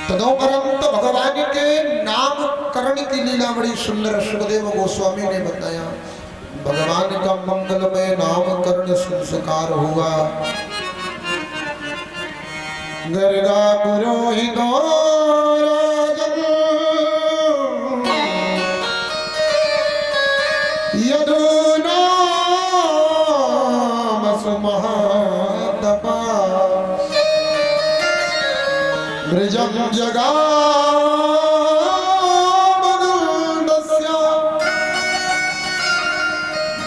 तदोपरंत भगवान के नामकरण की लीला बड़ी सुंदर सुखदेव गोस्वामी ने बताया। भगवान का मंगलमय नामकरण संस्कार हुआ। गर्गा पुरोहितो राजन यदुनाम सुमहातपा ब्रजं जगामनन्दस्य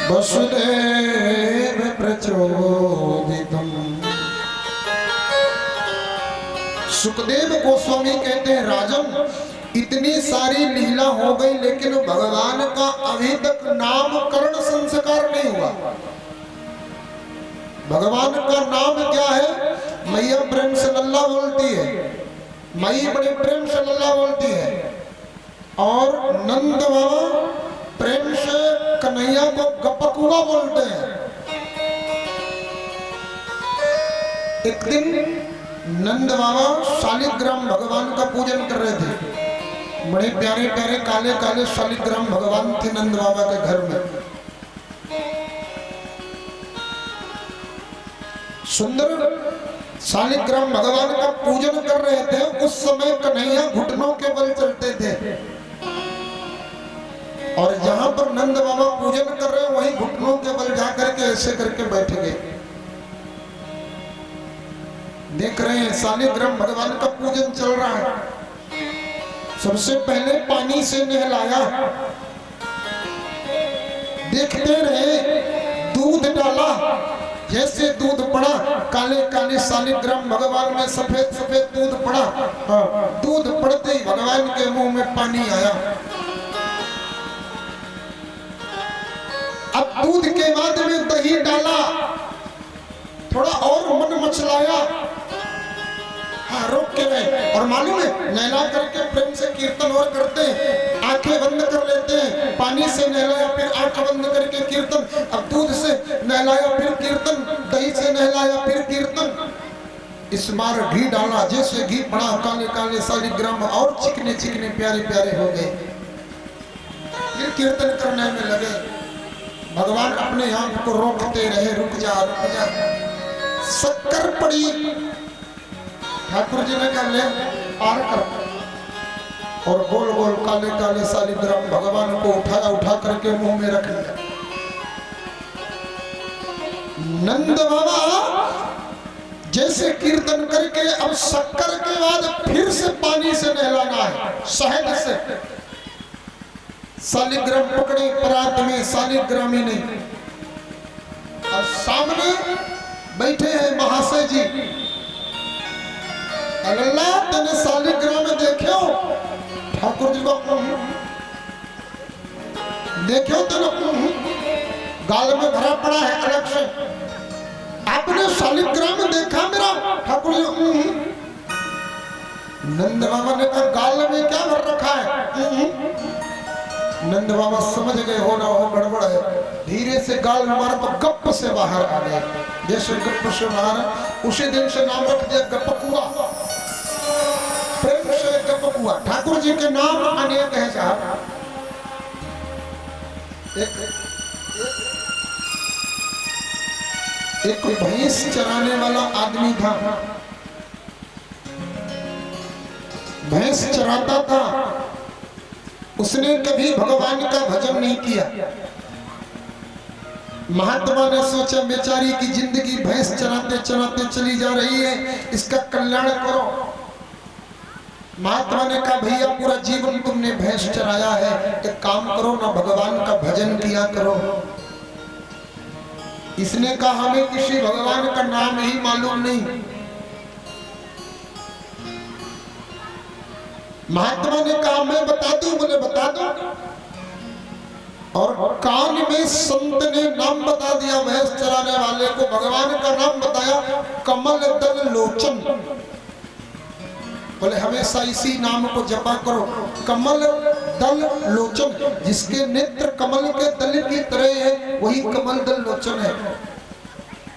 वसुदेव प्रचोदितम्। सुखदेव गोस्वामी कहते हैं राजन, इतनी सारी लीला हो गई लेकिन भगवान का अभी तक नामकरण संस्कार नहीं हुआ। भगवान का नाम क्या है? मैया प्रेम से लल्ला बोलती है, मई बड़े प्रेम से लल्ला बोलती है, और नंद बाबा प्रेम से कन्हैया को गपकुआ बोलते हैं। एक दिन नंद बाबा शालिग्राम भगवान का पूजन कर रहे थे। बड़े प्यारे प्यारे काले काले शालिग्राम भगवान थे नंद बाबा के घर में। सुंदर शालिग्राम भगवान का पूजन कर रहे थे। उस समय कन्हैया घुटनों के बल चलते थे, और जहां पर नंद बाबा पूजन कर रहे हैं वहीं घुटनों के बल जाकर के ऐसे करके बैठ गए। देख रहे हैं शालिग्राम भगवान का पूजन चल रहा है। सबसे पहले पानी से नहलाया, देखते रहे, दूध डाला, जैसे दूध पड़ा काले काले शालिग्राम भगवान में सफेद सफेद दूध पड़ा। दूध पड़ते ही भगवान के मुंह में पानी आया। अब दूध के बाद में दही डाला, थोड़ा और मन मचलाया, रोक के रहे, और मालूम है नहला करके प्रेम से कीर्तन और करते हैं, आंखें बंद कर लेते हैं, पानी से नहलाया फिर आंख बंद करके कीर्तन, अब दूध से नहलाया फिर कीर्तन, दही से नहलाया फिर कीर्तन। इस बार घी डाला, जैसे घी पड़ा काले काले शालिग्राम और चिकने चिकने प्यारे प्यारे हो गए। फिर कीर्तन करने में लगे। भगवान अपने आंख को रोकते रहे, रुक जा रुक जा। शक्कर पड़ी, ठाकुर जी ने कहा ले पार कर, और गोल गोल काले काले शालिग्राम भगवान को उठाया, उठा करके मुंह में रख लिया। नंद बाबा जैसे कीर्तन करके अब शक्कर के बाद फिर से पानी से नहलाना है, शहद से। शालिग्राम पकड़े परात में, शालिग्राम ही नहीं। और सामने बैठे हैं महाशय जी। अल्लाह तेने शालिग्राम देखो, ठाकुर जी को देखो, तेने गाल में भरा पड़ा है अलग से। आपने शालिग्राम देखा मेरा? ठाकुर जी नंद बाबा ने कहा गाल में क्या भर रखा है? नंद बाबा समझ गए हो ना हो गड़बड़ है, धीरे से गाल मारा तो गप से बाहर आ गया। जैसे गप से बाहर, उसी दिन से नाम रख दिया गपकुआ, प्रेम से गपकुआ। ठाकुर जी के नाम अनेक है साहब। एक भैंस चराने वाला आदमी था, भैंस चराता था। उसने कभी भगवान का भजन नहीं किया। महात्मा ने सोचा बेचारी की जिंदगी भैंस चराते चराते चली जा रही है, इसका कल्याण करो। महात्मा ने कहा भैया पूरा जीवन तुमने भैंस चराया है, एक काम करो ना, भगवान का भजन किया करो। इसने कहा हमें किसी भगवान का नाम ही मालूम नहीं। महात्मा ने कहा मैं बता दूं? बोले बता दो। और कान में संत ने नाम बता दिया भैंस चराने वाले को, भगवान का नाम बताया, कमल दल लोचन। बोले हमेशा इसी नाम को जपा करो, कमल दल लोचन। जिसके नेत्र कमल के दल की तरह है वही कमल दल लोचन है।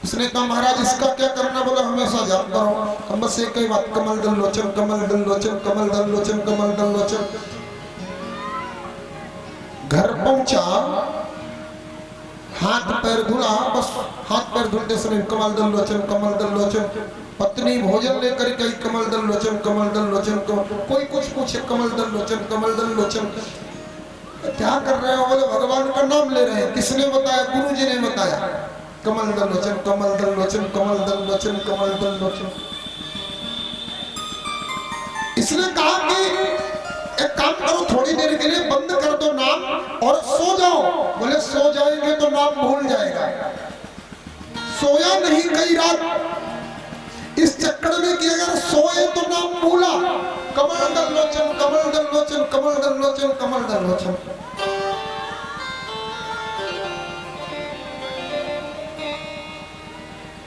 उसने कहा महाराज इसका क्या करना? बोला हमेशा जानता रहो। हम बस एक ही बात, कमल दल लोचन, कमल दल लोचन, कमल दल लोचन, कमल दल लोचन। घर पहुंचा, हाथ पैर धुला, बस हाथ पैर धुलते समय कमल दल लोचन, कमल दल लोचन। पत्नी भोजन लेकर गई, कमल दल लोचन, कमल दल लोचन। कोई कुछ पूछे, कमल दल लोचन, कमल दल लोचन। क्या कर रहे हो? बोले भगवान का नाम ले रहे हैं। किसने बताया? गुरु जी ने बताया। कमल दल लोचन, कमल दल लोचन, कमल दल लोचन, कमल दल लोचन। इसने कहा कि एक काम करो, थोड़ी देर के लिए बंद कर दो नाम और सो जाओ। बोले सो जाएंगे तो नाम भूल जाएगा। सोया नहीं कई रात इस चक्कर में कि अगर सोए तो नाम भूला। कमल दल लोचन, कमल दल लोचन, कमल दल लोचन, कमल दल लोचन।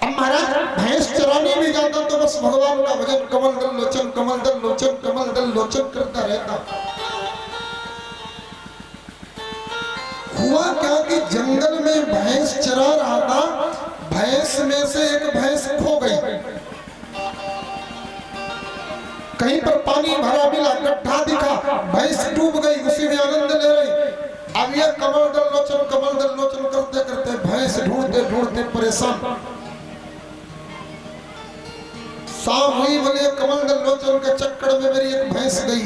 अब महाराज भैंस चराने भी जाता तो बस भगवान का भजन, कमल दल लोचन, कमल दल लोचन, कमल दल लोचन करता रहता। हुआ क्या कि जंगल में भैंस चरा रहा था, भैंस में से एक भैंस खो गई। कहीं पर पानी भरा मिला, गड्ढा दिखा, भैंस डूब गई, उसी में आनंद ले रही। अब यह कमल दल लोचन, कमल दल लोचन करते करते भैंस ढूंढते ढूंढते परेशान। शाम हुई, बोले कमल दल लोचन के चक्कर में मेरी एक भैंस गई।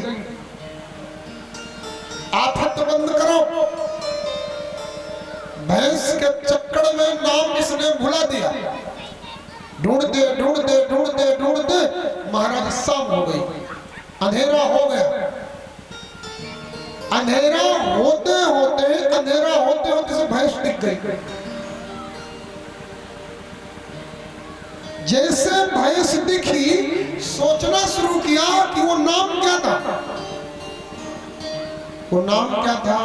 आफत बंद करो। भैंस के चक्कर में नाम इसने भुला दिया। ढूंढते ढूंढते ढूंढते ढूंढते महाराज शाम हो गई, अंधेरा हो गया। अंधेरा होते होते से भैंस दिख गई। जैसे भैंस दिखी, सोचना शुरू किया कि वो नाम क्या था, वो नाम क्या था,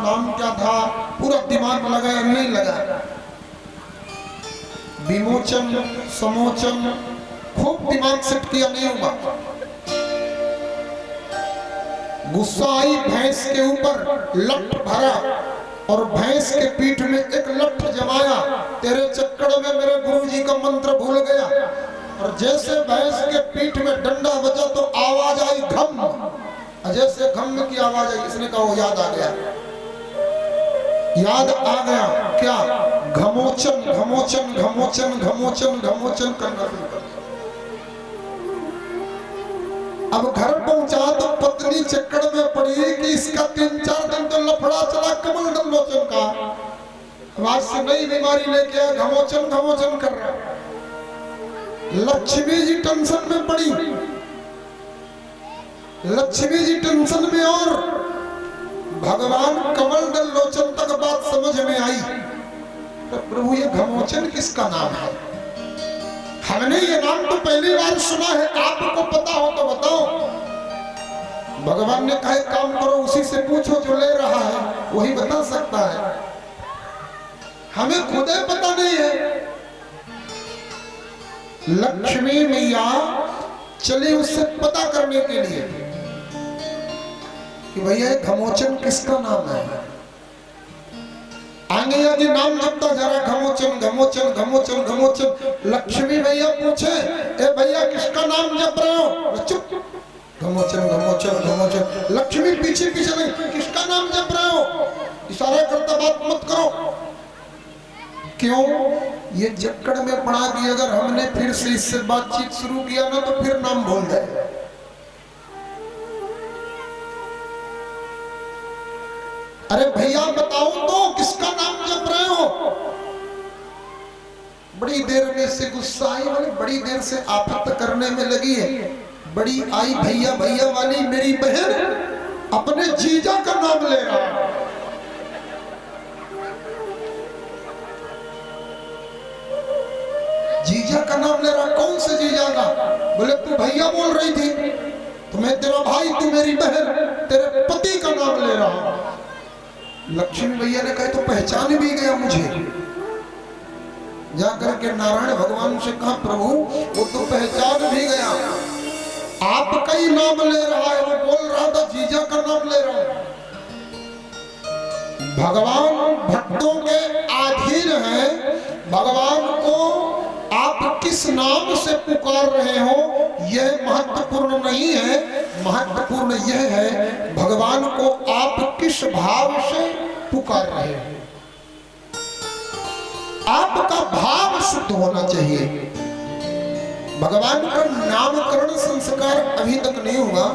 नाम क्या था। पूरा दिमाग लगाया, नहीं लगा। विमोचन समोचन खूब दिमाग सेट किया, नहीं हुआ। गुस्सा आई भैंस के ऊपर, लठ भरा और भैंस के पीठ में एक लठ जमाया। तेरे चक्कर में मेरे गुरुजी का मंत्र भूल गया। और जैसे भैंस के पीठ में डंडा बजा तो आवाज आई घम। जैसे घम की आवाज आई, इसने कहा वो याद आ गया, याद आ गया। क्या? घमोचन घमोचन घमोचन घमोचन घमोचन करना शुरू कर। अब घर पहुंचा तो पत्नी चक्कर में पड़ी कि इसका 3-4 दिन तो लफड़ा चला कमल दल लोचन का। आज से नई बीमारी लेके आया, घमोचन घमोचन कर रहा। लक्ष्मी जी टेंशन में पड़ी। लक्ष्मी जी टेंशन में और भगवान कमल दल लोचन तक बात समझ में आई। तो प्रभु ये घमोचन किसका नाम है? हमने ये नाम तो पहली बार सुना है, आपको पता हो तो बताओ। भगवान ने कहा काम करो, उसी से पूछो जो ले रहा है, वही बता सकता है। हमें खुद पता नहीं है। लक्ष्मी मैया चली उससे पता करने के लिए कि भैया घमोचन किसका नाम है। आगे आगे नाम जपता जा रहा, घमोचन घमोचन घमोचन घमोचन। लक्ष्मी भैया पूछे, ए भैया किसका नाम जप रहे हो? चुप, घमोचन घमोचन घमोचन। लक्ष्मी पीछे पीछे नहीं, किसका नाम जप रहे हो? इशारा करता, बात मत करो। क्यों? ये जक्कड़ में पड़ा कि अगर हमने फिर से इससे बातचीत शुरू किया ना तो फिर नाम भूल जाए। अरे भैया बताओ तो किसका नाम जप रहे हो? बड़ी देर में से गुस्सा आई, वाली बड़ी देर से आफत करने में लगी है। बड़ी आई भैया भैया वाली मेरी बहन अपने जीजा का नाम ले रहा। जीजा का नाम ले रहा। कौन से जीजा का? बोले तू भैया बोल रही थी, तो मैं तेरा भाई, तू मेरी बहन, तेरे पति का नाम ले रहा। लक्ष्मी भैया ने कहा तो पहचान भी गया मुझे। जाकर के नारायण भगवान से कहा प्रभु वो तो पहचान भी गया, आपका ही नाम ले रहा है। वो बोल रहा था जीजा का नाम ले रहा है। भगवान भक्तों के अधीन है, भगवान को आप किस नाम से पुकार रहे हो यह महत्वपूर्ण नहीं है, महत्वपूर्ण यह है भगवान को आप किस भाव से पुकार रहे हो। आपका भाव शुद्ध होना चाहिए। भगवान का नामकरण संस्कार अभी तक नहीं हुआ।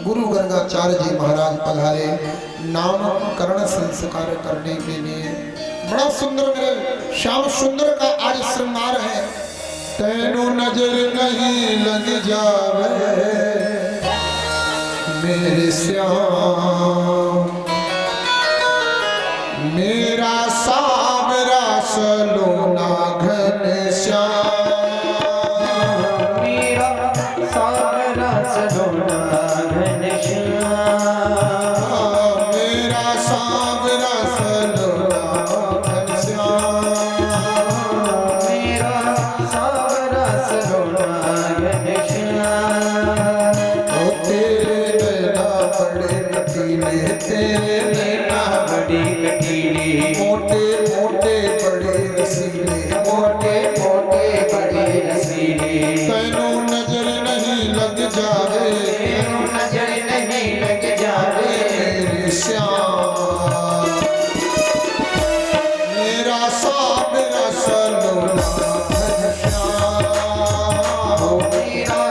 गुरु गर्गाचार्य जी महाराज पधारे नामकरण संस्कार करने के लिए। बड़ा सुंदर मेरे श्याम सुंदर का आज श्रृंगार है। तैनो नजर नहीं लग जावे मेरे श्याम, मेरा सावरा सलोना घन श्याम, मेरा सावरा सलोना घन श्याम, मेरा सावरा सलोना घन श्याम, मेरा सावरा सलोना घन श्याम। ओ तेरे नैना बड़े नकीले, तेरे नैना बड़ी कटीली, मोटे मोटे बड़े रसीले, मोटे मोटे बड़े रसीले। तैनो नजर नहीं लग जावे, तेनों नजर नहीं लग जावे मेरे श्याम, मेरा सावरा सलोना घन श्याम, मेरा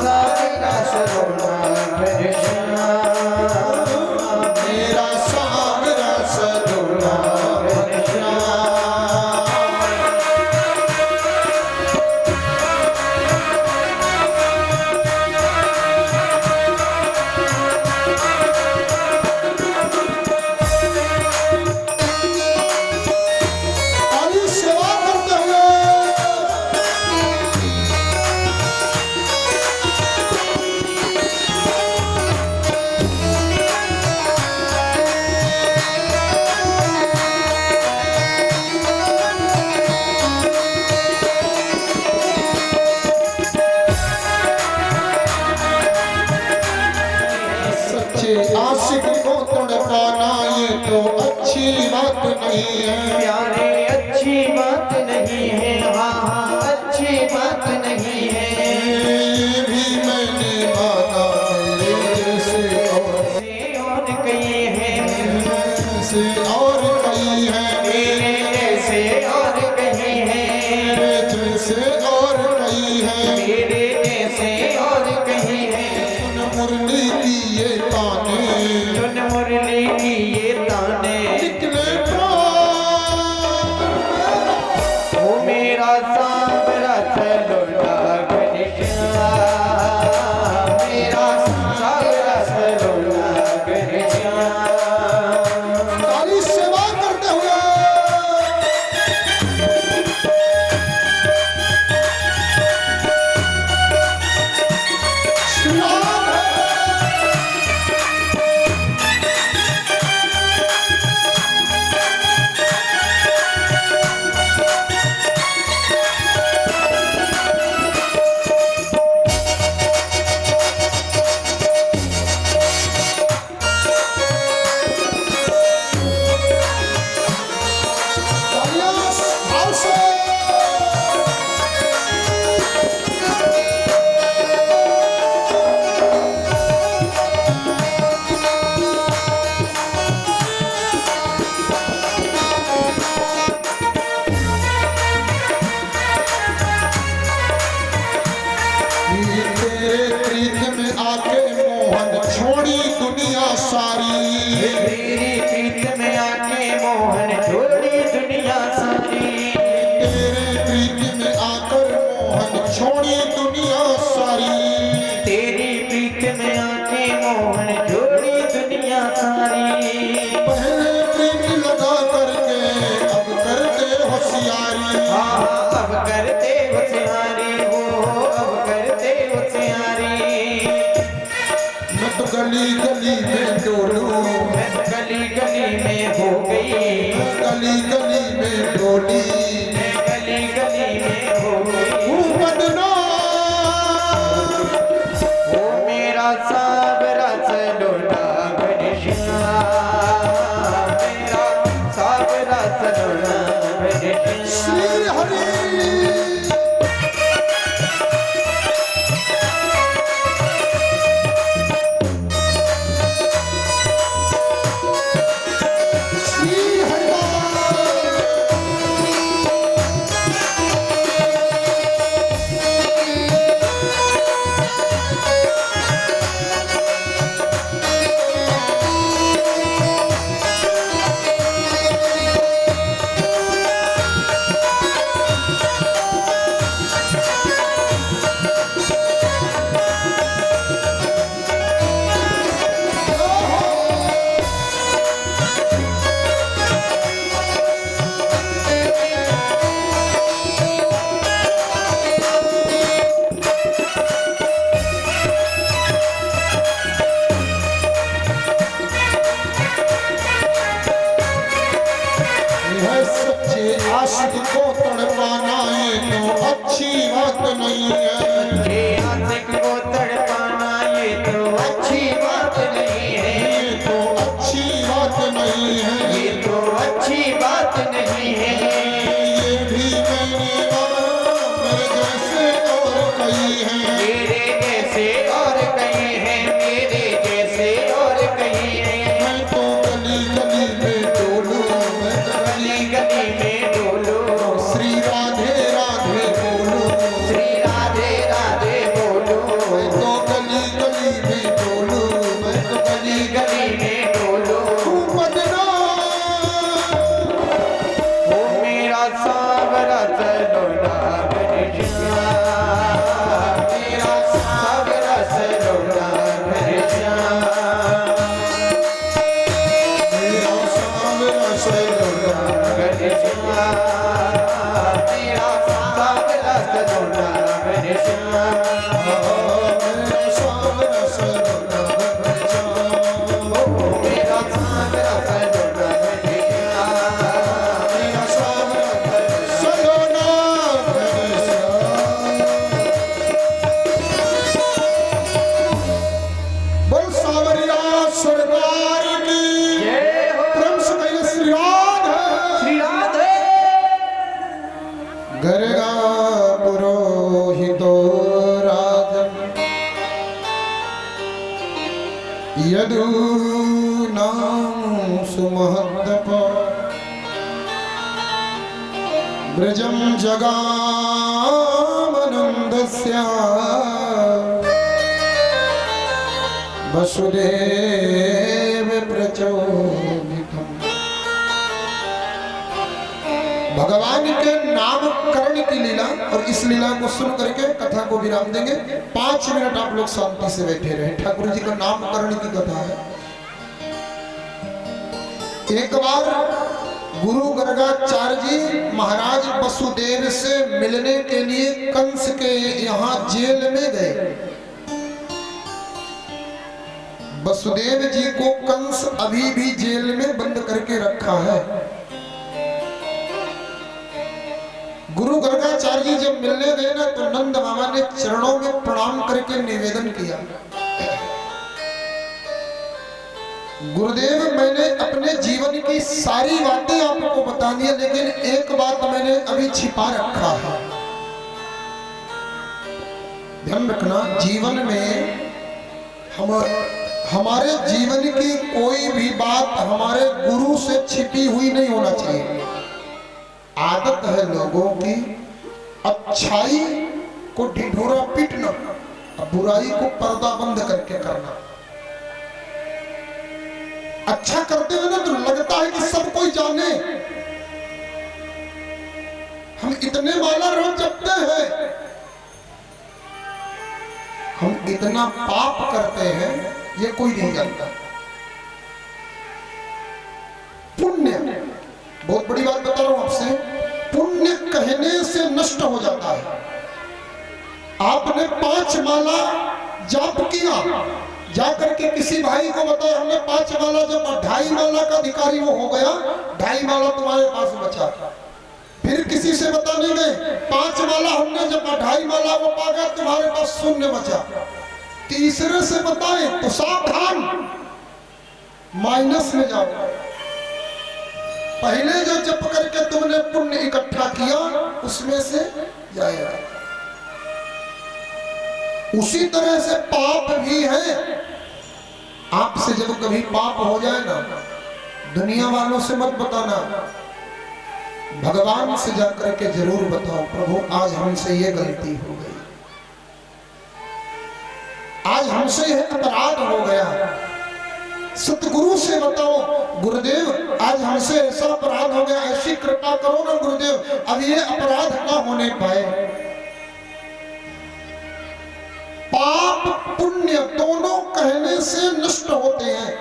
सावरा सलोना घन श्याम, मेरा सावरा सलोना घन श्याम। आली सेवा करते हुए सच्चे आशिक को तोड़ पाना ये तो अच्छी बात नहीं है। प्यारे अच्छी बात नहीं है, हाँ हाँ अच्छी बात नहीं है। ये भी मैंने माना मेरे जैसे और कई हैं, से और कई है, मेरे जैसे और कई हैं, मेरे जैसे और कई है। मेरे जैसे और कई हैं। सुन मुरली की ये ताने सुन मुरली की ये ताने, निकले प्राण वो मेरा सांवरा सलोना घन श्याम, मेरा सांवरा सलोना घन श्याम। ताली सेवा करते हुए श्री राम तालियां भाव से तेरे प्रीत में आके मोहन छोड़ी दुनिया सारी, तेरी प्रीत में आके मोहन छोड़ी दुनिया सारी, तेरे प्रीत में आकर मोहन छोड़ी दुनिया सारी। तेरी प्रीत में आके मोहन छोड़ी दुनिया सारी। पहले प्रीत लगा करके अब करते होशियारी, हाँ अब करते होशियारी, वो अब करते होशियारी। मैं तो गली गली में डोलूं, मैं गली गली में हो गई, गली गली में डोली मैं गली गली में हो गई। हूँ बदनाम। वो मेरा सांवरा सलोना घन श्याम, मेरा सांवरा सलोना घन श्री श्याम। हरि आशिक को तड़पाना ये तो अच्छी बात नहीं है। ये आशिक को तड़पाना ये तो अच्छी बात नहीं है। ये तो अच्छी बात नहीं है। ये तो अच्छी बात नहीं है। ये भी मैंने मेरे जैसे और कई हैं। मेरे जैसे और कई हैं। मेरे जैसे और कई हैं। मैं तो गली गली में डोलूं, मैं तो गली गली में डोलो। श्री राधे राधे बोलूं, श्री राधे राधे बोलो। मैं तो गली गली में डोलूं, मैं तो गली गली में डोलो। बदना वो मेरा सावरा सलोना घनश्याम। मेरा सावरा सलोना घनश्याम। मेरा सावरा सलोना घनश्याम। मेरा सावरा सलोना घनश्याम। मेरा सावरा सलोना घनश्याम। मेरा सावरा सलोना घनश्याम। मेरा सावरा सलोना घनश्याम। बोल सावरिया सरदार की जय हो प्रेम से कहिए श्री राधे। श्री राधे। गर्गा पुरोहितो राजन् यदूनां सुमहद्दप ब्रजं जगामनन्दस्य वसुदेव प्रचोदितम्। भगवान के नामकरण की लीला, और इस लीला को सुन करके कथा को विराम देंगे। 5 मिनट आप लोग शांति से बैठे रहे। ठाकुर जी का नामकरण की कथा है। एक बार गुरु गर्गाचार्य जी महाराज वसुदेव से मिलने के लिए कंस के यहाँ जेल में गए। वसुदेव जी को कंस अभी भी जेल में बंद करके रखा है। गुरु गर्गाचार्य जी जब मिलने गए ना, तो नंद बाबा ने चरणों में प्रणाम करके निवेदन किया, गुरुदेव मैंने अपने जीवन की सारी बातें आपको बता दी, लेकिन एक बात मैंने अभी छिपा रखा है। ध्यान रखना, जीवन में हमारे जीवन की कोई भी बात हमारे गुरु से छिपी हुई नहीं होना चाहिए। आदत है लोगों की अच्छाई को ढिढोरा पीटना, बुराई को पर्दा बंद करके करना। अच्छा करते हुए ना तो लगता है कि सब कोई जाने। हम इतने माला रोज जपते हैं, हम इतना पाप करते हैं, ये कोई नहीं जानता। पुण्य, बहुत बड़ी बात बता रहा हूं आपसे, पुण्य कहने से नष्ट हो जाता है। आपने 5 माला जाप किया, जाकर के किसी भाई को बताया हमने 5 माला जब 2.5 माला का अधिकारी वो हो गया, 2.5 माला तुम्हारे पास बचा। फिर किसी से बताने गए, 5 माला हमने जब 2.5 माला वो पा गया, तुम्हारे पास 0 बचा। तीसरे से बताए तो सावधान, माइनस में जाओ। पहले जो जप करके तुमने पुण्य इकट्ठा किया उसमें से जाएगा। उसी तरह से पाप भी है। आपसे जब कभी पाप हो जाए ना, दुनिया वालों से मत बताना, भगवान से जाकर के जरूर बताओ, प्रभु आज हमसे ये गलती हो गई। आज हमसे यह अपराध हो गया। सतगुरु से बताओ गुरुदेव आज हमसे ऐसा अपराध हो गया, ऐसी कृपा करो ना गुरुदेव अब ये अपराध ना होने पाए। पाप पुण्य दोनों कहने से नष्ट होते हैं।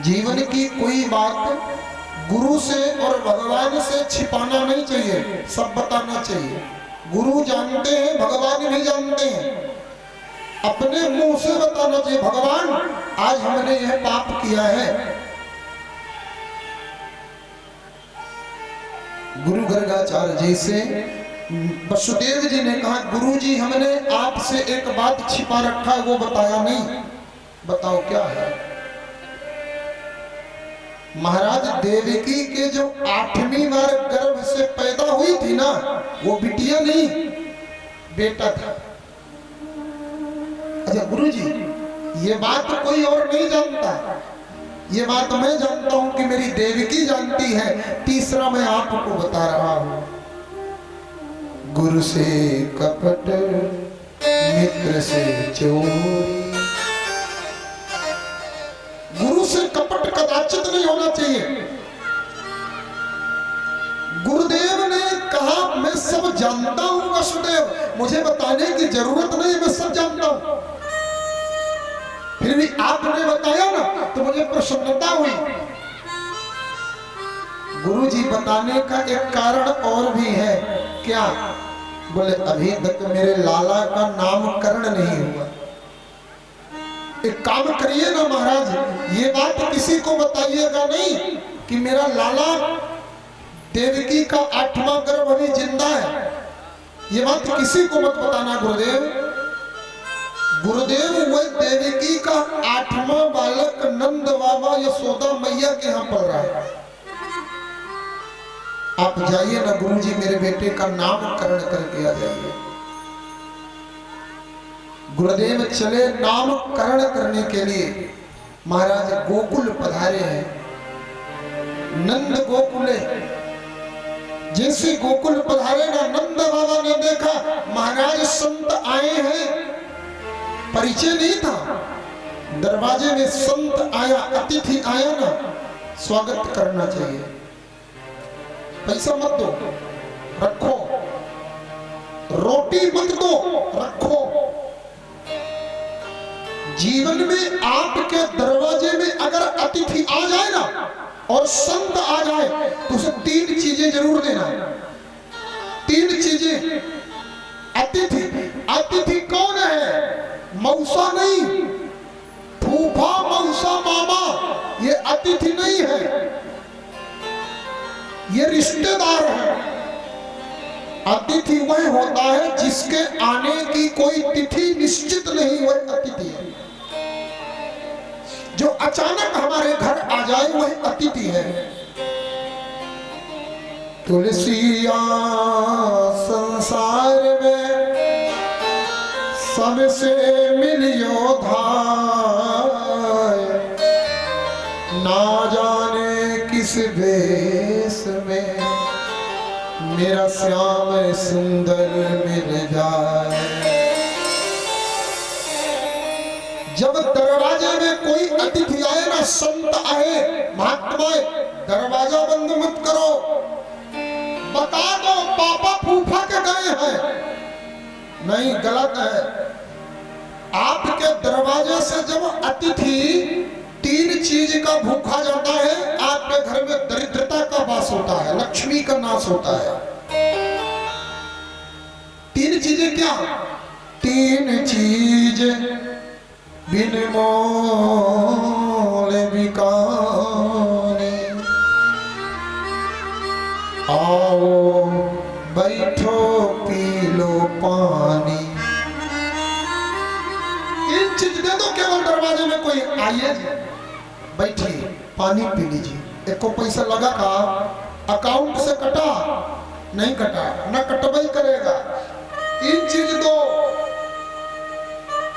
जीवन की कोई बात गुरु से और भगवान से छिपाना नहीं चाहिए, सब बताना चाहिए। गुरु जानते हैं, भगवान भी जानते हैं। अपने मुंह से बताना चाहिए भगवान आज हमने यह पाप किया है। गुरु गर्गाचार्य जी से वसुदेव जी ने कहा गुरु जी हमने आपसे एक बात छिपा रखा है वो बताया नहीं, बताओ क्या है। महाराज देवकी के जो 8वीं बार गर्भ से पैदा हुई थी ना वो बिटिया नहीं बेटा था। अच्छा गुरुजी ये बात कोई और नहीं जानता, ये बात मैं जानता हूं कि मेरी देवकी जानती है। तीसरा मैं आपको बता रहा हूं। गुरु से कपट मित्र से चोरी, गुरु से कपट कदाचित नहीं होना चाहिए। गुरुदेव ने कहा मैं सब जानता हूं वसुदेव, मुझे बताने की जरूरत नहीं, मैं सब जानता हूं। फिर भी आपने बताया ना तो मुझे प्रसन्नता हुई। गुरुजी बताने का एक कारण और भी है। क्या? बोले अभी तक मेरे लाला का नामकरण नहीं हुआ। एक काम करिए ना महाराज, ये बात किसी को बताइएगा नहीं कि मेरा लाला देवकी का 8वां गर्भ अभी जिंदा है। ये बात किसी को मत बताना गुरुदेव। गुरुदेव वह देवकी का 8वां बालक नंद बाबा यशोदा मैया के यहाँ पल रहा है। आप जाइए ना गुरुजी मेरे बेटे का नामकरण करके आ जाइए। गुरुदेव चले नामकरण करने के लिए। महाराज गोकुल पधारे हैं, नंद गोकुले। जैसे गोकुल पधारे ना नंद बाबा ने देखा महाराज संत आए हैं, परिचय नहीं था। दरवाजे में संत आया, अतिथि आया ना, स्वागत करना चाहिए। पैसा मत दो, रखो। रोटी मत दो, रखो। जीवन में आपके दरवाजे में अगर अतिथि आ जाए ना और संत आ जाए तो उसे 3 चीजें जरूर देना। 3 चीजें। अतिथि कौन है? मौसा नहीं, फूफा मौसा मामा, ये अतिथि नहीं है, ये रिश्तेदार है। अतिथि वह होता है जिसके आने की कोई तिथि निश्चित नहीं, वह अतिथि है। जो अचानक हमारे घर आ जाए वह अतिथि है। तुलसिया संसार में सबसे मिलियो धाय, ना जाने किस भेष में मेरा श्याम सुंदर मिल जाए। जब दरवाजे में कोई अतिथि आए ना, संत आए, महात्मा, दरवाजा बंद मत करो, बता दो पापा फूफा के गए हैं। नहीं, गलत है। आपके दरवाजे से जब अतिथि 3 चीज का भूखा जाता है, आपके घर में दरिद्रता का वास होता है, लक्ष्मी का नाश होता है। 3 चीजें क्या? 3 चीज बिन मोल बिकाने, आओ बैठो पी लो पानी। 3 चीज दे दो केवल दरवाजे में कोई आइए, बैठिए, पानी पी लीजिए। एको पैसा लगा का? अकाउंट से कटा? नहीं कटा, न कटवाई करेगा। 3 चीज दो।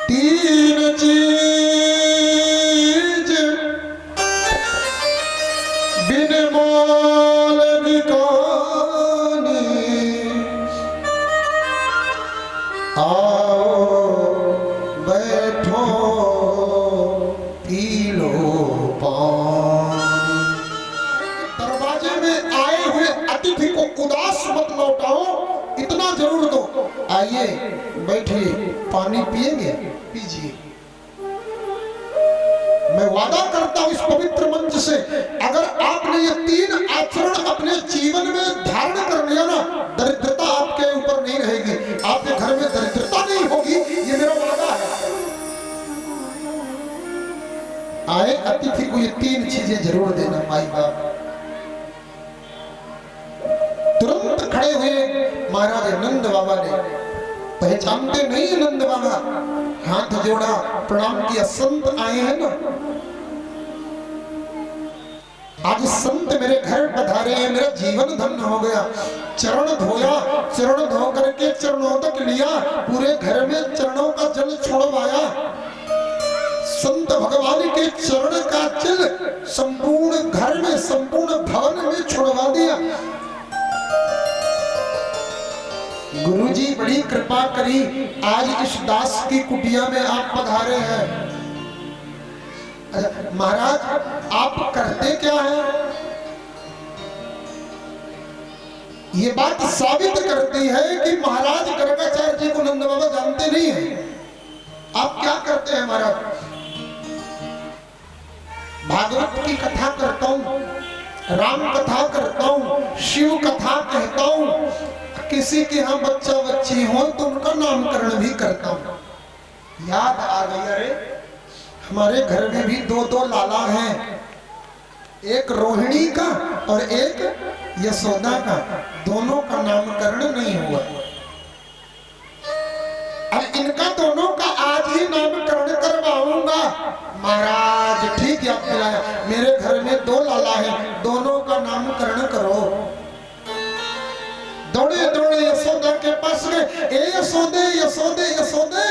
3 चीज बिन मोल बिकानी, आओ आइए बैठिए, पानी पिएंगे? पीजिए। मैं वादा करता हूं इस पवित्र मंच से, अगर आपने ये 3 आचरण अपने जीवन में धारण कर लिया ना, दरिद्रता आपके ऊपर नहीं रहेगी, आपके घर में दरिद्रता नहीं होगी, ये मेरा वादा है। आए अतिथि को ये 3 चीजें जरूर देना माई बाप। तुरंत खड़े हुए महाराज नंद बाबा ने, पहचानते नहीं नंद बाबा, हाथ जोड़ा, प्रणाम किया। संत आए हैं ना, आज संत मेरे घर पधारे हैं, मेरा जीवन धन्य हो गया। चरण धोया, चरण धो करके चरणोदक लिया, पूरे घर में चरणों का जल छोड़वाया। संत भगवान के चरण का जल संपूर्ण घर में, संपूर्ण भवन में छोड़वा दिया। गुरुजी बड़ी कृपा करी, आज इस दास की कुटिया में आप पधारे हैं। महाराज आप करते क्या हैं? ये बात साबित करती है कि महाराज गर्गाचार्य जी को नंद बाबा जानते नहीं हैं। आप क्या करते हैं महाराज? भागवत की कथा करता हूं, राम कथा करता हूं, शिव कथा कहता हूं, किसी के यहाँ बच्चा बच्ची हो तो उनका नामकरण भी करता हूं। याद आ गई, अरे हमारे घर में भी 2 लाला हैं, एक रोहिणी का और एक यशोदा का, दोनों का नामकरण नहीं हुआ। अब इनका दोनों का आज ही नामकरण करवाऊंगा। महाराज ठीक है, आप बुलाया, मेरे घर में 2 लाला हैं, दोनों का नामकरण करो। दौड़े दौड़े यशोदा के पास गए, ए यशोदे यशोदे यशोदे,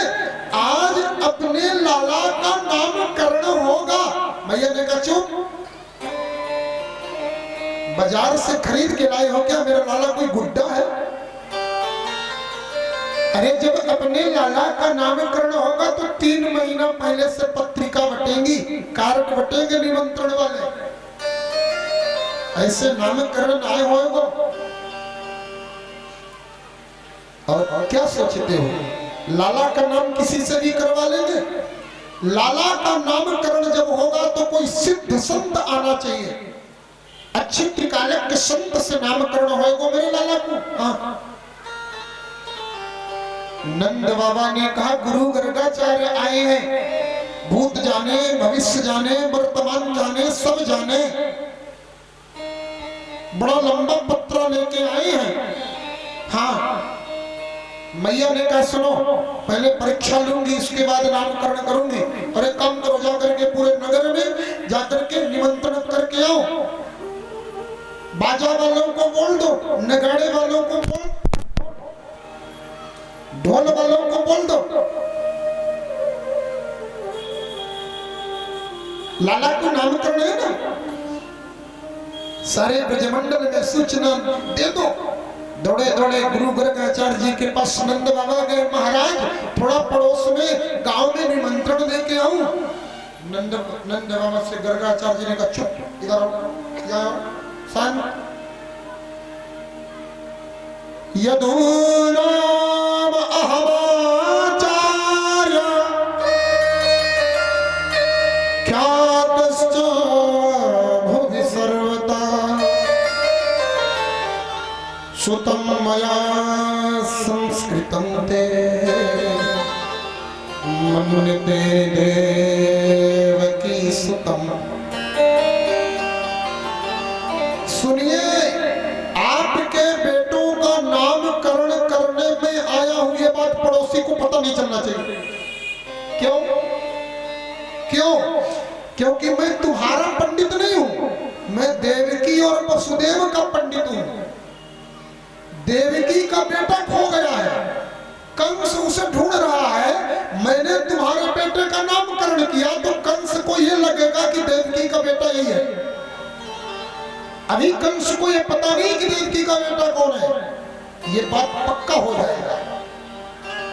आज अपने लाला का नामकरण होगा। मैया ने कहा चुप, बाजार से खरीद के लाए हो क्या? मेरा लाला कोई गुड्डा है? अरे जब अपने लाला का नामकरण होगा तो 3 महीना पहले से पत्रिका बटेंगी, कार्ड बटेंगे निमंत्रण वाले। ऐसे नामकरण आए होगा। और क्या सोचते हो, लाला का नाम किसी से भी करवा लेंगे? लाला का नामकरण जब होगा तो कोई सिद्ध संत आना चाहिए, अच्छे त्रिकालज्ञ के संत से नामकरण होगा मेरे लाला को। हाँ। नंद बाबा ने कहा गुरु गर्गाचार्य आए हैं, भूत जाने, भविष्य जाने, वर्तमान जाने, सब जाने, बड़ा लंबा पत्र लेके आए हैं। हाँ। मैया ने कहा सुनो, पहले परीक्षा लूंगी, उसके बाद नामकरण करूंगी। और एक काम करो, जाकर के पूरे नगर में जाकर के निमंत्रण करके आओ, बाजा वालों को बोल दो, नगाड़े वालों को बोल, ढोल वालों को बोल दो, लाला को नामकरण है ना, सारे ब्रजमंडल में सूचना दे दो। दौड़े दौड़े गुरु गर्गाचार्य जी के पास नंद बाबा गए, महाराज थोड़ा पड़ोस में गांव में निमंत्रण लेके आऊं। नंद बाबा से गर्गाचार्य जी ने कहा चुप, इधर आओ, शांत। यदूनाम अहमाचार्य ख्यातश्च भुवि सर्वथा सुतं मया संस्कृतं ते मन्यते देवकी सुतं। सुनिए, आपके बेटों का नामकरण करने में आया हूं, ये बात पड़ोसी को पता नहीं चलना चाहिए। क्यों? क्यों? क्योंकि मैं तुम्हारा पंडित नहीं हूं, मैं देवकी और वसुदेव का पंडित हूं। देवकी का बेटा खो गया है, कंस उसे ढूंढ रहा है, मैंने तुम्हारे बेटे का नामकरण किया तो कंस को यह लगेगा कि देवकी का बेटा यही है। अभी कंस को यह पता नहीं कि देवकी का बेटा कौन है, ये बात पक्का हो जाएगा।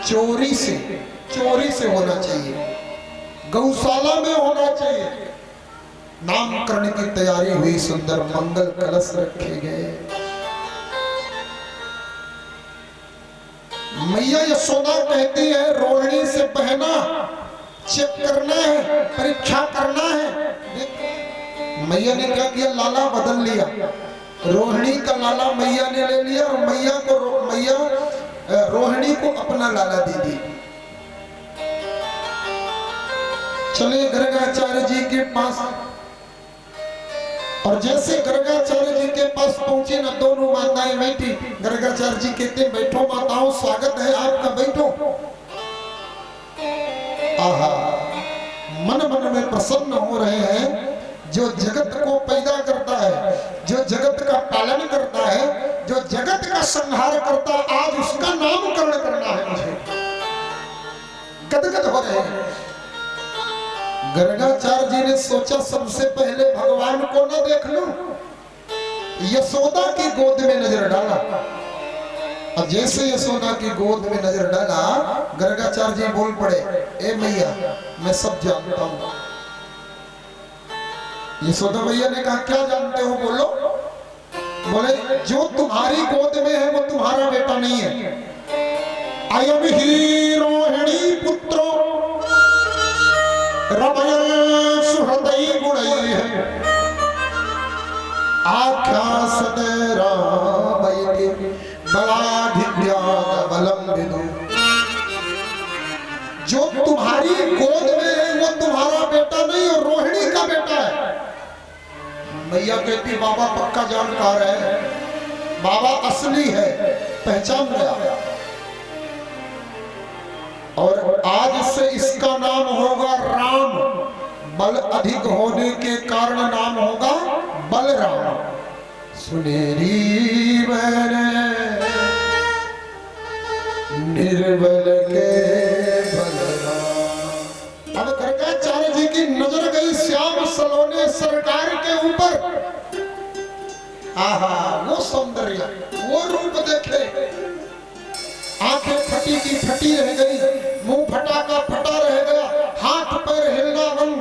चोरी से होना चाहिए, गौशाला में होना चाहिए। नामकरण की तैयारी हुई, सुंदर मंगल कलश रखे गए। मैया यशोदा कहती है रोहिणी से बहना चेक करना है, परीक्षा करना है। मैया ने क्या किया, लाला बदल लिया। रोहिणी का लाला मैया ने ले लिया और मैया रोहिणी को अपना लाला दे दी। चले गर्गाचार्य जी के पास, और जैसे गर्गाचार्य जी के पास पहुंचे ना, दोनों माताएं बैठी। गर्गाचार्य जी कहते बैठो माताओं, स्वागत है आपका, बैठो। आहा, मन मन में प्रसन्न हो रहे हैं। जो जगत को पैदा करता है, जो जगत का पालन करता है, जो जगत का संहार करता है, आज उसका नामकरण करना है मुझे। गदगद हो रहे हैं। गर्गाचार्य जी ने सोचा सबसे पहले भगवान को न देख लूं, यशोदा की गोद में नजर डाला। और जैसे यशोदा की गोद में नजर डाला, गर्गाचार्य जी बोल पड़े, ए मैया मैं सब जानता हूं। यशोदा मैया ने कहा क्या जानते हो, बोलो। बोले जो तुम्हारी गोद में है वो तुम्हारा बेटा नहीं है। अयम ही रोहिणी पुत्रो रमयन् सुहृदय गुणैः आख्या सदे रामयति बलाढ्यात् बलं विदु। जो तुम्हारी गोद में है वो तुम्हारा बेटा नहीं और रोहिणी का बेटा है। मैया कहती बाबा पक्का जानकार है, बाबा असली है, पहचान गया। और आज से इसका नाम होगा राम। बल अधिक होने के कारण नाम होगा बलराम। सुनेरी मैंने निर्बल के बलराम। अब गर्गाचार्य जी की नजर गई श्याम सलोने सरकार के ऊपर। आहा, वो सौंदर्य, वो रूप देखे। आंखें फटी की फटी रह गई, मुंह फटा का फटा रह गया, हाथ पैर हिलना बंद,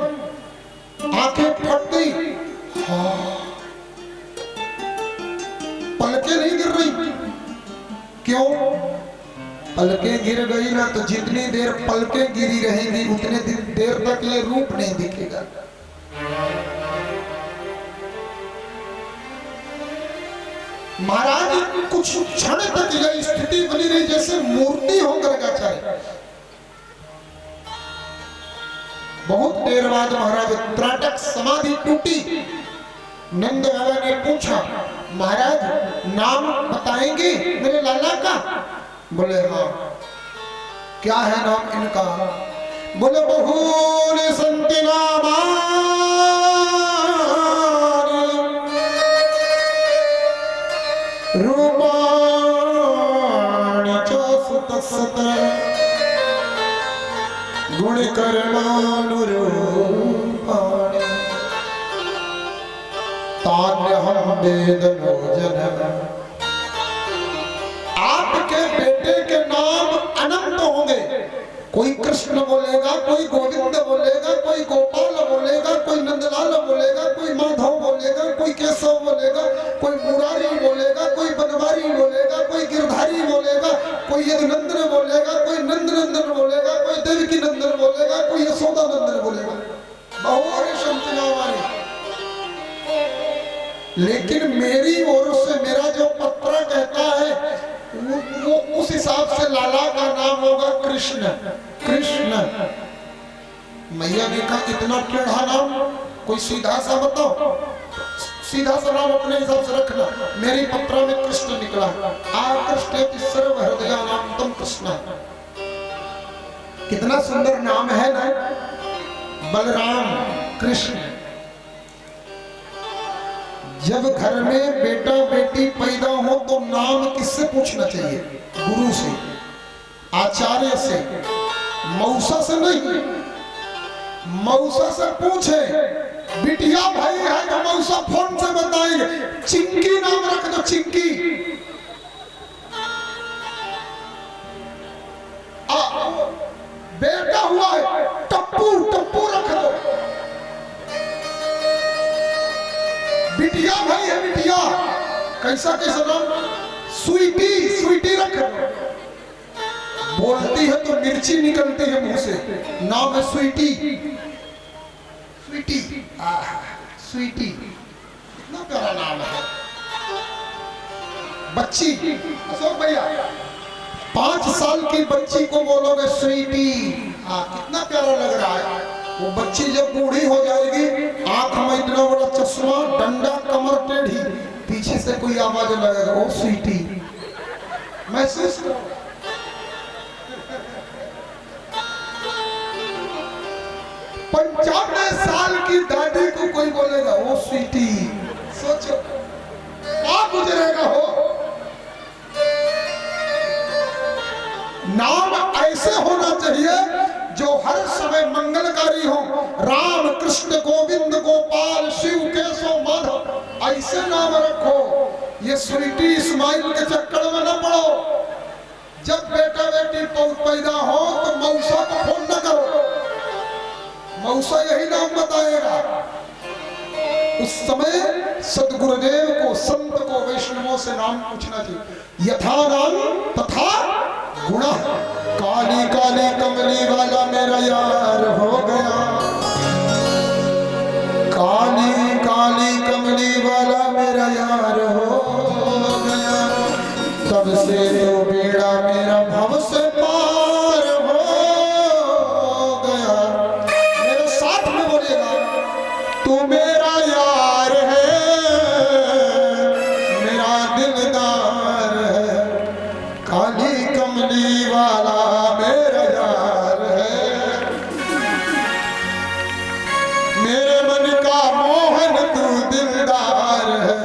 आंखें फट गई। हाँ, पलकें नहीं गिर रही। क्यों? पलकें गिर गई ना तो जितनी देर पलकें गिरी रहेंगी उतने देर तक ये रूप नहीं दिखेगा। महाराज कुछ क्षण तक यह स्थिति बनी रही जैसे मूर्ति हो गर्गाचार्य। बहुत देर बाद महाराज त्राटक समाधि टूटी। नंद बाबा ने पूछा महाराज नाम बताएंगे मेरे लाला का? बोले हाँ। क्या है नाम इनका? बोले बहुन संति नामा रूपाणि च सुतसत गुणकर्मानुरूपाणि तान्यहं वेदनो जनः। आपके बेटे के नाम अनंत होंगे। कोई कृष्ण बोलेगा, कोई गोविंद बोलेगा, कोई गोपाल बोलेगा, कोई नंदलाल बोलेगा, कोई माधव बोलेगा, कोई केशव बोलेगा, कोई मुरारी बोलेगा, कोई बनवारी बोलेगा, कोई गिरधारी बोलेगा, कोई यदुनंदन बोलेगा, कोई नंदनंदन बोलेगा, कोई देवकी नंदन बोलेगा, कोई यशोदा नंदन बोलेगा। बहुरे शब्द नाम। लेकिन मेरी ओर से मेरा जो पत्र कहता है वो उस हिसाब से लाला का नाम होगा कृष्ण। कृष्ण। मैया ने कहा इतना टेढ़ा नाम, कोई सीधा सा बताओ, सीधा सा नाम अपने हिसाब से रखना। मेरी पत्र में कृष्ण निकला। आकृष्टे सर्व हृदय नाम तम कृष्ण। कितना सुंदर नाम है ना, बलराम कृष्ण। जब घर में बेटा बेटी पैदा हो तो नाम किससे पूछना चाहिए? गुरु से, आचार्य से, मौसा से नहीं। मौसा से पूछे, बिटिया भाई है तो मौसा फोन से बताएंगे। चिंकी नाम रख दो, चिंकी। बेटा हुआ है टप्पू, टप्पू रख दो। बिटिया भाई है बिटिया, कैसा कैसा नाम? स्वीटी, स्वीटी रख दो। बोलती है तो मिर्ची निकलती है मुंह से। नाम है स्वीटी। स्वीटी, स्वीटी, कितना प्यारा नाम है। बच्ची, अशोक भैया, 5 साल की बच्ची को बोलोगे स्वीटी, कितना प्यारा लग रहा है। वो बच्ची जब बूढ़ी हो जाएगी, आंख में इतना बड़ा चश्मा, डंडा, कमर टेढ़ी, पीछे से कोई आवाज लगेगा, ओ स्वीटी। महसूस करो। 95 साल की दादी को कोई बोलेगा ओ स्वीटी, सोचो क्या गुजरेगा हो। नाम ऐसे होना चाहिए जो हर समय मंगलकारी हो। राम, कृष्ण, गोविंद, गोपाल, शिव, केशव, माधव, ऐसे नाम रखो। ये स्वीटी, इस्माइल के चक्कर में न पड़ो। जब बेटा बेटी पैदा हो तो मौसा को फोन न करो, मौसा यही नाम बताएगा। उस समय सदगुरुदेव को, संत को, वैष्णवों से नाम पूछना चाहिए। यथा नाम तथा गुणा। काली काली कमली वाला मेरा यार हो गया, काली काली कमली वाला मेरा यार हो गया, तब से तो बेड़ा मेरा भव से पार हो गया। मेरे साथ में बोलिएगा, तू मेरा यार है, मेरा दिलदार है, काली कमली वाला मेरा यार है, मेरे मन का मोहन तू दिलदार है।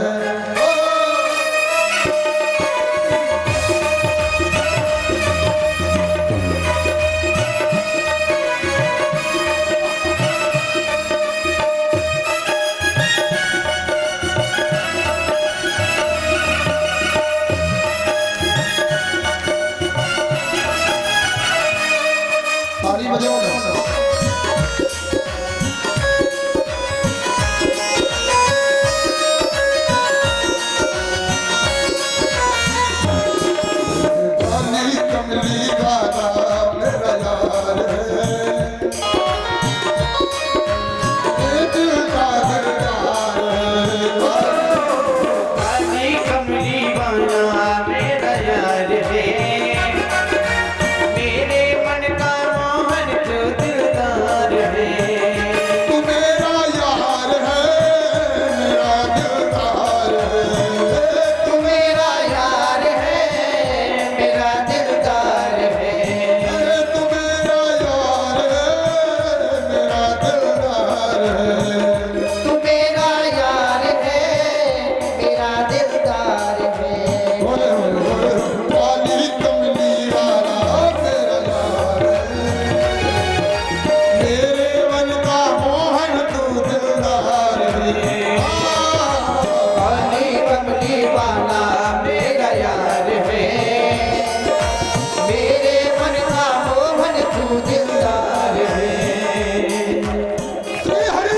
ताली बजाओ ना। काली कमली वाला मेरा यार है, ये दिल का दिलदार है। काली कमली वाला मेरा यार है, मेरे मन का मोहन जो दिलदार है। तू मेरा यार है, मेरा दिलदार है, तू मेरा यार है, मेरा दिलदार है। तू मेरा यार है, मेरा दिलदार है। तू मेरा यार है, मेरा दिलदार है। बोले बोले बोले, काली कमली वाला मेरा यार है, मेरे मन का मोहन तू दिलदार है। काली कमली वाला मेरा यार है, मेरे मन का मोहन तू दिलदार है। श्री हरि।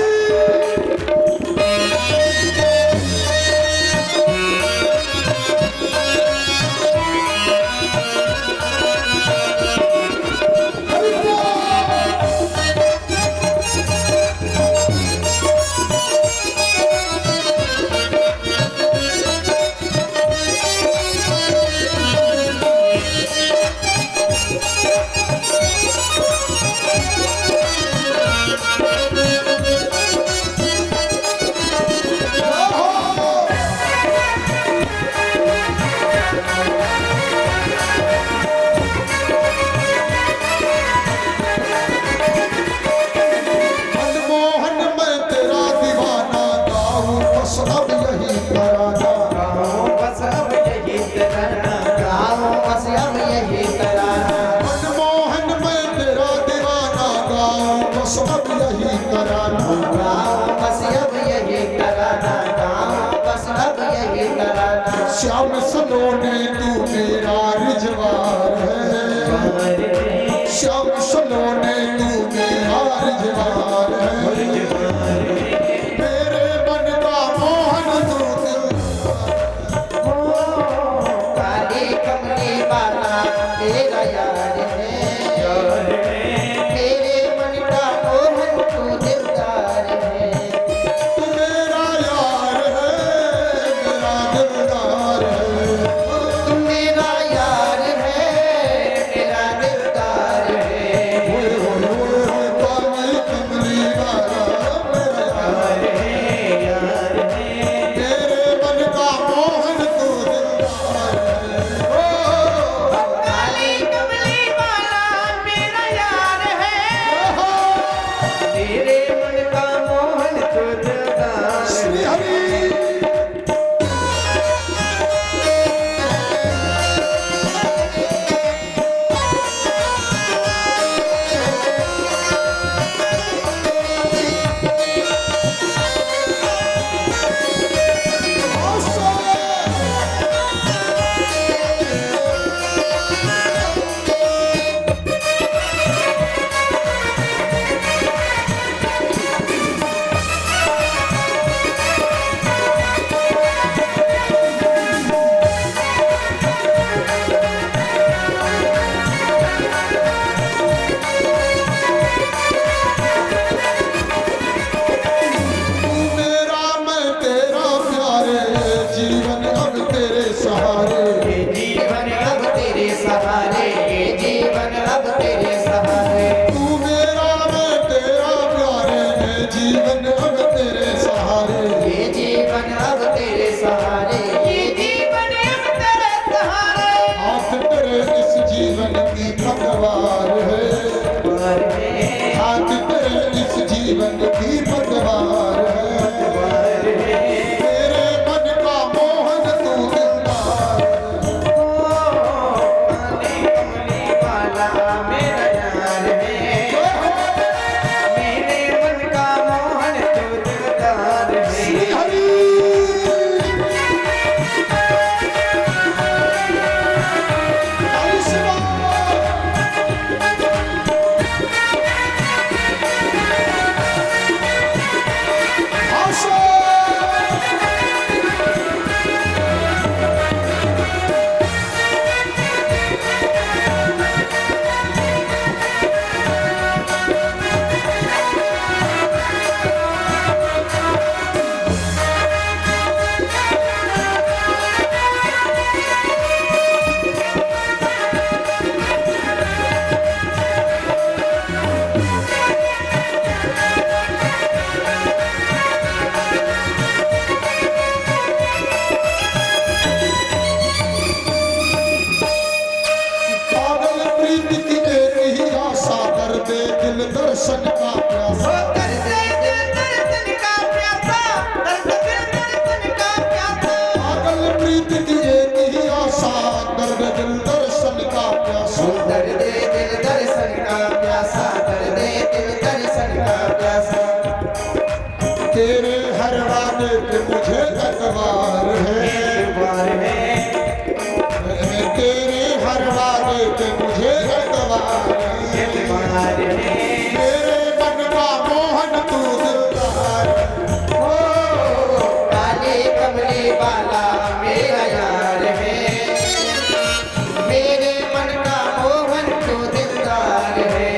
मनमोहन मैं तेरा दीवाना गाऊं, बस अब यही तराना। गाओ बस अब यही तराना, गाओ बस अब यही तराना। मनमोहन मैं तेरा दीवाना गाऊं, बस अब यही तराना। गाओ बस अब यही तराना, गाओ बस अब यही तराना। श्याम सलोने तू मेरा रिजवार है, श्याम सलोने तू मेरा रिजवार है, मेरे मन का मोहन तू दिलदार। काली कमली वाला मेरा यार दे दिल दर्शन का प्यासा, कर दे दिल दर्शन का प्यासा, कर दे दिल दर्शन का प्यासा। पागल प्रीत की एक ही आशा, कर दे दिल दर्शन का प्यासा, कर दे दिल दर्शन का प्यासा, कर दे दिल दर्शन का प्यासा। तेरे हर वादे पे मुझे एतबार है, तेरे हर वादे पे मुझे एतबार है, मेरे मन का मोहन तू दिलदार, ओ काली कमली वाला मेरा यार है, मेरे मन का मोहन तू दिलदार है।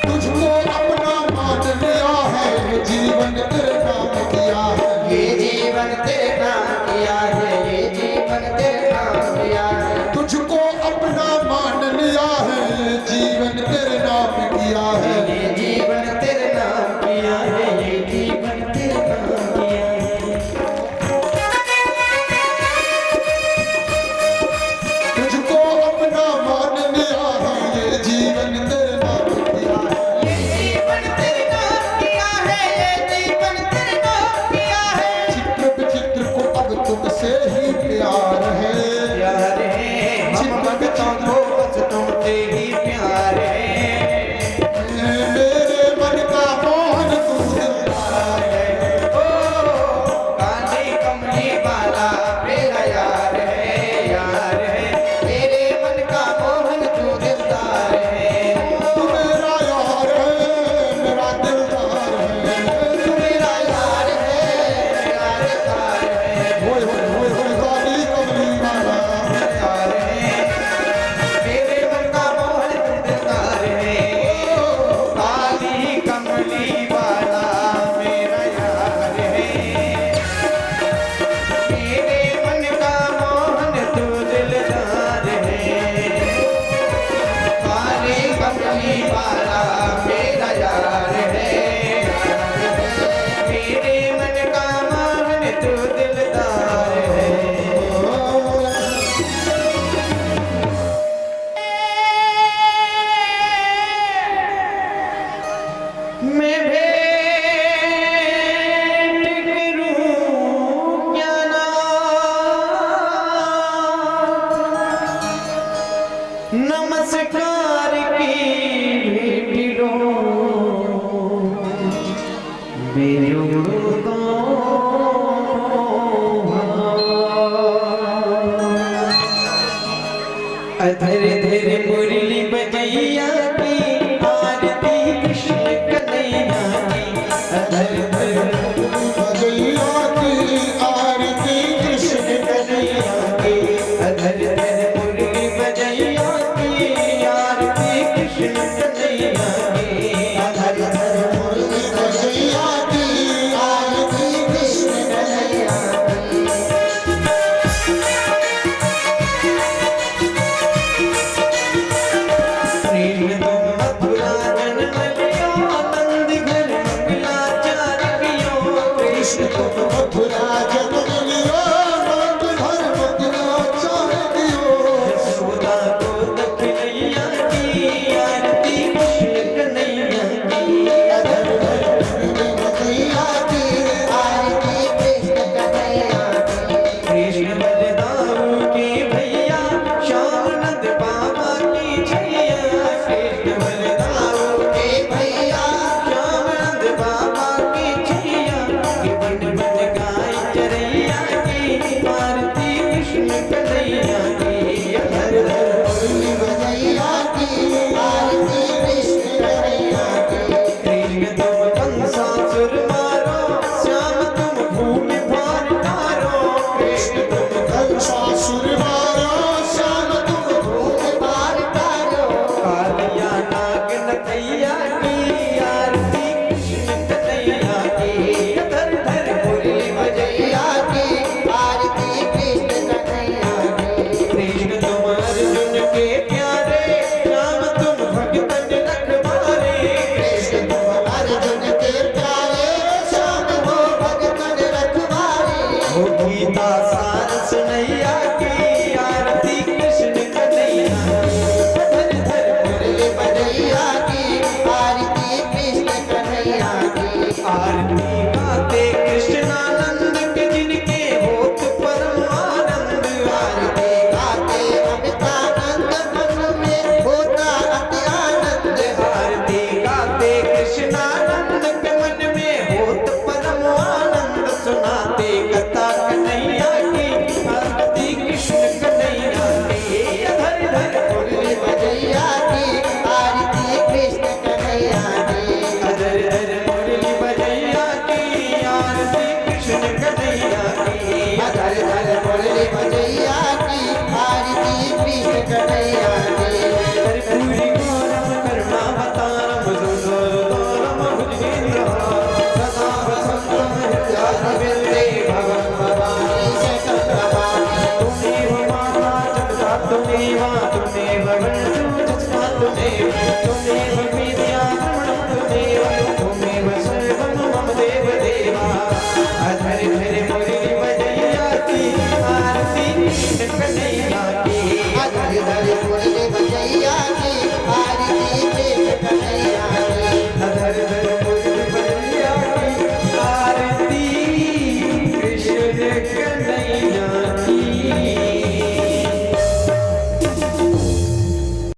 तुझको अपना मान लिया है, ये जीवन तेरे नाम किया है, ये जीवन तेरे नाम किया है, ये जीवन तेरे नाम किया है। तुझको अपना मान लिया है, ये जीवन तेरे नाम किया है, ये जीवन तेरे नाम किया है, ये जीवन तेरे नाम किया है। तुझको अपना मान लिया है, ये जीवन तेरे नाम किया है, ये जीवन तेरे नाम किया है, ये जीवन तेरे नाम किया है। चित्र विचित्र को अब तुमसे ही प्यार है, प्यार है हम भक्तों को बस तुमसे ही प्यार है। मेरे मन का मोहन तू दिलदार है, ओ काली कमली वाला मेरा यार है, यार है, मेरे मन का मोहन तू दिलदार है। तू मेरा यार है, मेरा दिलदार है, तू मेरा यार है, मेरा दिलदार है, होए होए होए होए काली कमली वाला, यार है, मेरे मन का मोहन तू दिलदार है। काली कमली वाला मेरा यार है, मेरे मन का मोहन तू दिलदार है। काली कमली वाला मेरा यार है, मेरे मन का मोहन तू दिलदार है। मैं भेंट करूं क्या नाथ, नमस्कार की भेंट लो मेरे अधर धर मुरली बजैया की आरती कृष्ण कन्हैया की, अधर धर बजैया की आरती कृष्ण कन्हैया की, अधर धर मुरली बजैया की आरती कृष्ण कन्हैया की, अधर धर मुरली बजैया की आरती कृष्ण कन्हैया की। प्रेम तो मथुरा जन्म लियो, नंद घर मंगलाचार कियो। कृष्ण तो मथुरा जन्म लियो, नंद घर मंगलाचार कियो, यशोदा को दखिलैया की आरती कृष्ण कन्हैया की, अधर धर बजैया की आरती कृष्ण कन्हैया की, कृष्ण बलदाऊ के भैया श्याम नंद बाबा की छैया। कृष्ण बलदाऊ के भैया श्याम कृष्णानंद के जिनके होत परम आनंद। आरती गाते अमितानंद मन में होता अति आनंद। आरती गाते कृष्णानंद के मन में होत परम आनंद। सुनाते कथा कन्हैया की, आरती कृष्ण कन्हैया की। धर धर मुरली बजैया की आरती कृष्ण कन्हैया की। धर धर मुरली बजैया की, आरती कृष्ण कन्हैया की। धर धर मुरली बजैया की आरती कृष्ण कन्हैया की। कर्पूरी गौरम करुणावतारम सुंदरतरम भुजगेन्द्रहारम। सदा वसंतम हृदयारविंदे भवं भवानी सकल भवानी तुमेव माता जगता तुमेव, तुमेव वरदो जस्मा तुमेव, तुमेव